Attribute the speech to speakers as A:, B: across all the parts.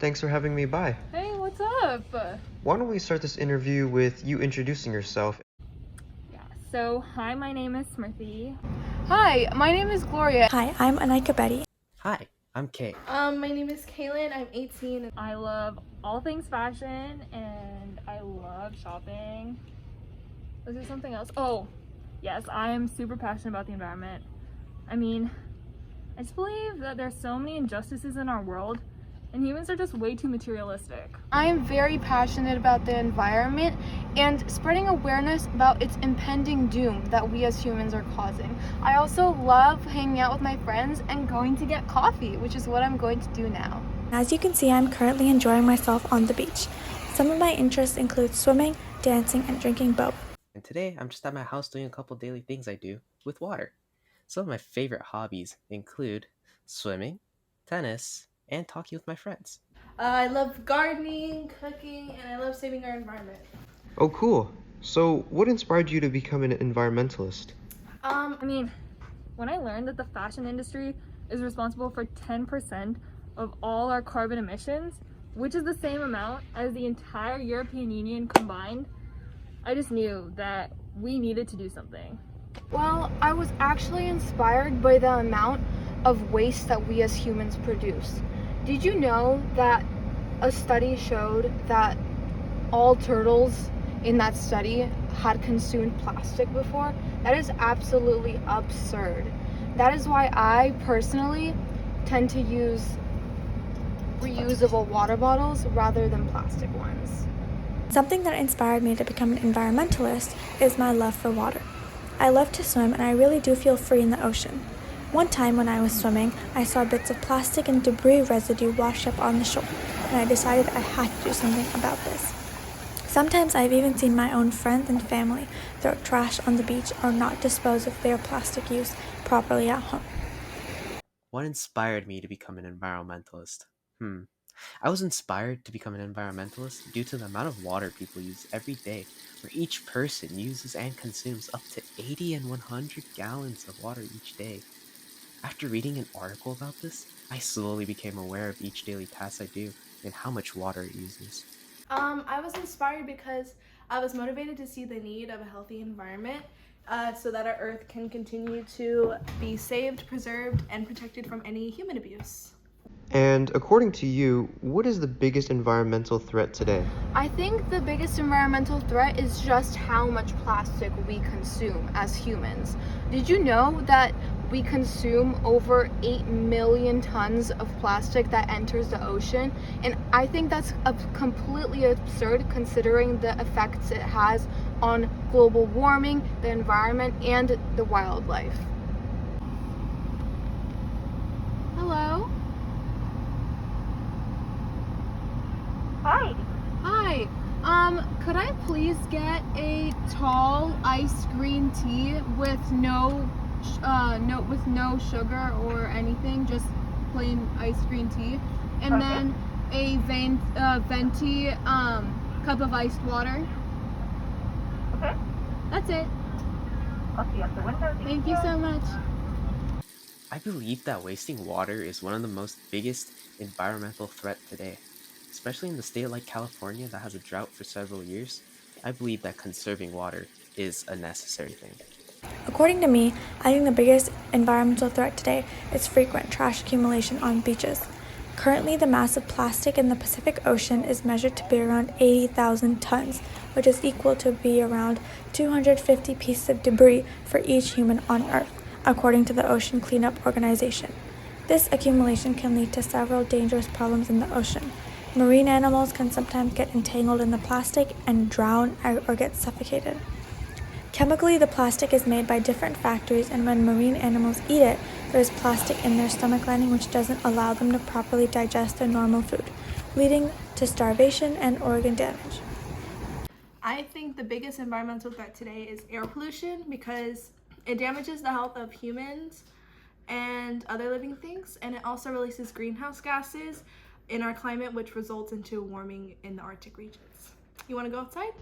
A: Thanks for having me by.
B: Hey, what's up?
A: Why don't we start this interview with you introducing yourself?
B: So, hi, my name is Smrithi.
C: Hi, my name is Gloria.
D: Hi, I'm Anaika Betty.
E: Hi, I'm Kay.
C: My name is Kaelynn. I'm 18.
B: I love all things fashion and I love shopping. Was there something else? Oh, yes, I am super passionate about the environment. I mean, I just believe that there's so many injustices in our world and humans are just way too materialistic.
C: I am very passionate about the environment and spreading awareness about its impending doom that we as humans are causing. I also love hanging out with my friends and going to get coffee, which is what I'm going to do now.
D: As you can see, I'm currently enjoying myself on the beach. Some of my interests include swimming, dancing, and drinking both.
E: And today I'm just at my house doing a couple daily things I do with water. Some of my favorite hobbies include swimming, tennis, and talking with my friends.
C: I love gardening, cooking, and I love saving our environment.
A: Oh, cool. So, what inspired you to become an environmentalist?
B: When I learned that the fashion industry is responsible for 10% of all our carbon emissions, which is the same amount as the entire European Union combined, I just knew that we needed to do something.
C: Well, I was actually inspired by the amount of waste that we as humans produce. Did you know that a study showed that all turtles in that study had consumed plastic before? That is absolutely absurd. That is why I personally tend to use reusable water bottles rather than plastic ones.
D: Something that inspired me to become an environmentalist is my love for water. I love to swim and I really do feel free in the ocean. One time when I was swimming, I saw bits of plastic and debris residue wash up on the shore, and I decided I had to do something about this. Sometimes I've even seen my own friends and family throw trash on the beach or not dispose of their plastic use properly at home.
E: What inspired me to become an environmentalist? I was inspired to become an environmentalist due to the amount of water people use every day, where each person uses and consumes up to 80 and 100 gallons of water each day. After reading an article about this, I slowly became aware of each daily task I do and how much water it uses.
F: I was inspired because I was motivated to see the need of a healthy environment so that our earth can continue to be saved, preserved, and protected from any human abuse.
A: And according to you, what is the biggest environmental threat today?
C: I think the biggest environmental threat is just how much plastic we consume as humans. Did you know that we consume over 8 million tons of plastic that enters the ocean? And I think that's completely absurd considering the effects it has on global warming, the environment, and the wildlife. Hello?
B: Hi!
C: Hi. Could I please get a tall iced green tea with no sugar or anything, just plain iced green tea, and then a venti cup of iced water.
B: Okay.
C: That's it.
B: I'll see you at the window.
C: Thank you so much.
E: I believe that wasting water is one of the most biggest environmental threat today. Especially in the state like California that has a drought for several years, I believe that conserving water is a necessary thing.
D: According to me, I think the biggest environmental threat today is frequent trash accumulation on beaches. Currently, the mass of plastic in the Pacific Ocean is measured to be around 80,000 tons, which is equal to be around 250 pieces of debris for each human on Earth, according to the Ocean Cleanup Organization. This accumulation can lead to several dangerous problems in the ocean. Marine animals can sometimes get entangled in the plastic and drown or get suffocated. Chemically, the plastic is made by different factories, and when marine animals eat it, there is plastic in their stomach lining which doesn't allow them to properly digest their normal food, leading to starvation and organ damage.
F: I think the biggest environmental threat today is air pollution because it damages the health of humans and other living things, and it also releases greenhouse gases in our climate, which results into warming in the Arctic regions. You want to go outside?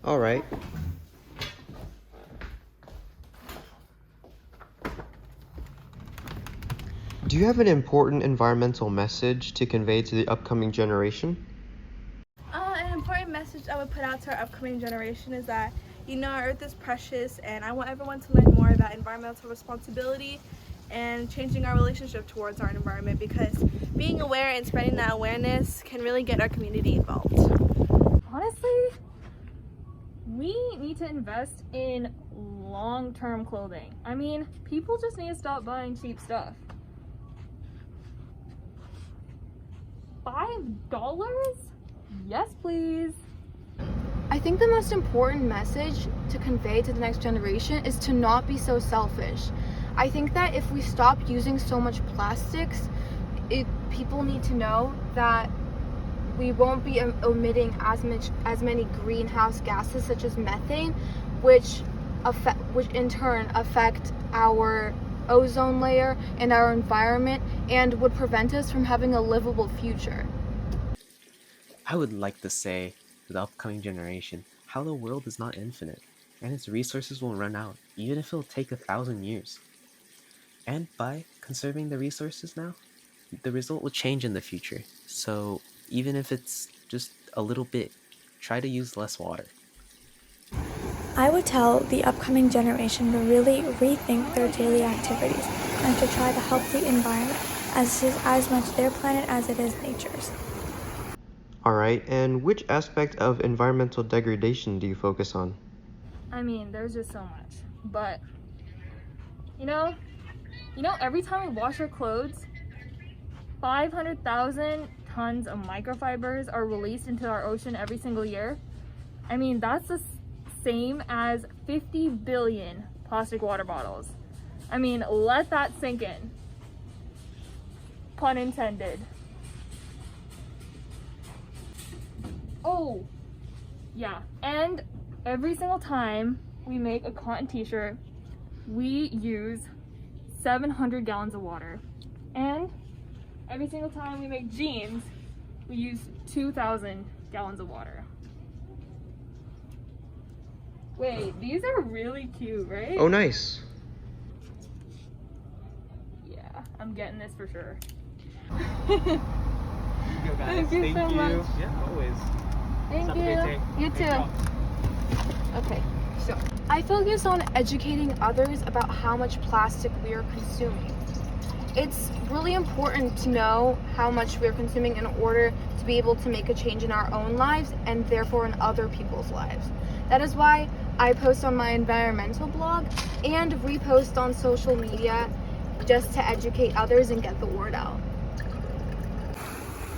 A: All right. Do you have an important environmental message to convey to the upcoming generation?
F: An important message I would put out to our upcoming generation is that, our Earth is precious, and I want everyone to learn more about environmental responsibility and changing our relationship towards our environment, because being aware and spreading that awareness can really get our community involved.
B: Honestly, we need to invest in long-term clothing. I mean, people just need to stop buying cheap stuff. $5? Yes, please.
C: I think the most important message to convey to the next generation is to not be so selfish. I think that if we stop using so much plastics, people need to know that we won't be emitting as many greenhouse gases such as methane, which in turn affect our ozone layer and our environment and would prevent us from having a livable future.
E: I would like to say to the upcoming generation how the world is not infinite, and its resources will run out, even if it'll take 1,000 years. And by conserving the resources now, the result will change in the future. So even if it's just a little bit, try to use less water.
D: I would tell the upcoming generation to really rethink their daily activities and to try to help the environment, as it is as much their planet as it is nature's.
A: Alright, and which aspect of environmental degradation do you focus on?
B: I mean, there's just so much. But, every time we wash our clothes, 500,000 tons of microfibers are released into our ocean every single year. I mean, that's the same as 50 billion plastic water bottles. I mean, let that sink in. Pun intended. Oh, yeah. And every single time we make a cotton t-shirt, we use 700 gallons of water. And every single time we make jeans, we use 2,000 gallons of water. Wait, these are really cute, right?
A: Oh, nice.
B: Yeah, I'm getting this for sure.
G: Thank
B: you so much.
G: Yeah, always.
C: Thank
G: Have a great day.
C: you. You too. Okay, so I focus on educating others about how much plastic we are consuming. It's really important to know how much we're consuming in order to be able to make a change in our own lives and therefore in other people's lives. That is why I post on my environmental blog and repost on social media just to educate others and get the word out.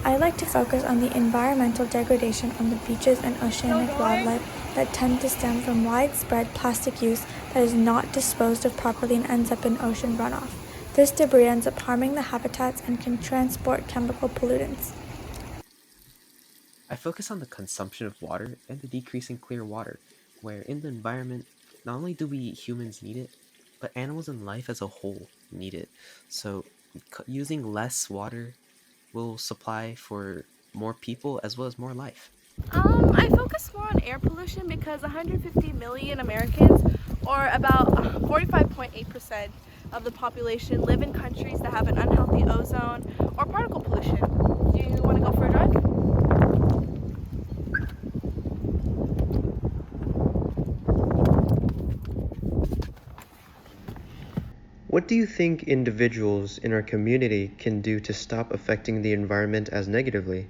D: I like to focus on the environmental degradation on the beaches and oceanic wildlife that tend to stem from widespread plastic use that is not disposed of properly and ends up in ocean runoff. This debris ends up harming the habitats and can transport chemical pollutants.
E: I focus on the consumption of water and the decrease in clear water, where in the environment, not only do we humans need it, but animals and life as a whole need it. So using less water will supply for more people as well as more life.
F: I focus more on air pollution because 150 million Americans, or about 45.8% of the population, live in countries that have an unhealthy ozone or particle pollution. Do you want to go for a drive?
A: What do you think individuals in our community can do to stop affecting the environment as negatively?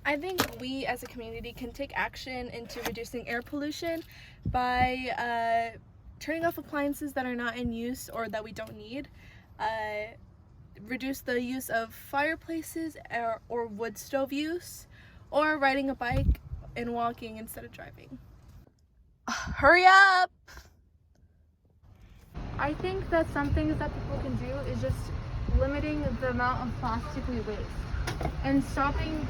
F: I think we as a community can take action into reducing air pollution by turning off appliances that are not in use or that we don't need, reduce the use of fireplaces or wood stove use, or riding a bike and walking instead of driving. Hurry up!
C: I think that some things that people can do is just limiting the amount of plastic we waste and stopping,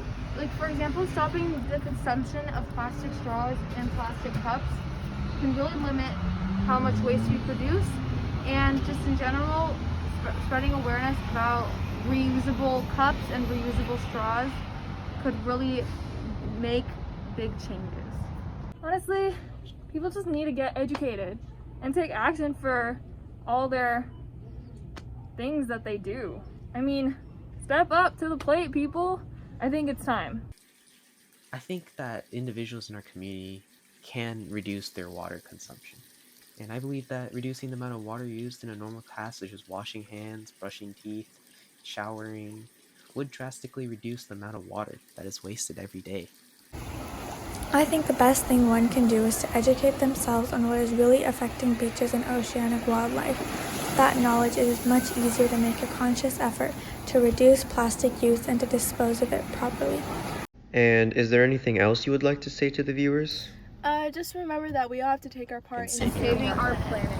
C: for example, stopping the consumption of plastic straws and plastic cups can really limit how much waste we produce, and just in general, spreading awareness about reusable cups and reusable straws could really make big changes.
B: Honestly, people just need to get educated and take action for all their things that they do. I mean, step up to the plate, people. I think it's time.
E: I think that individuals in our community can reduce their water consumption. And I believe that reducing the amount of water used in a normal task, such as washing hands, brushing teeth, showering, would drastically reduce the amount of water that is wasted every day.
D: I think the best thing one can do is to educate themselves on what is really affecting beaches and oceanic wildlife. That knowledge, it is much easier to make a conscious effort to reduce plastic use and to dispose of it properly.
A: And is there anything else you would like to say to the viewers?
F: Just remember that we all have to take our part in
E: saving
F: saving our planet.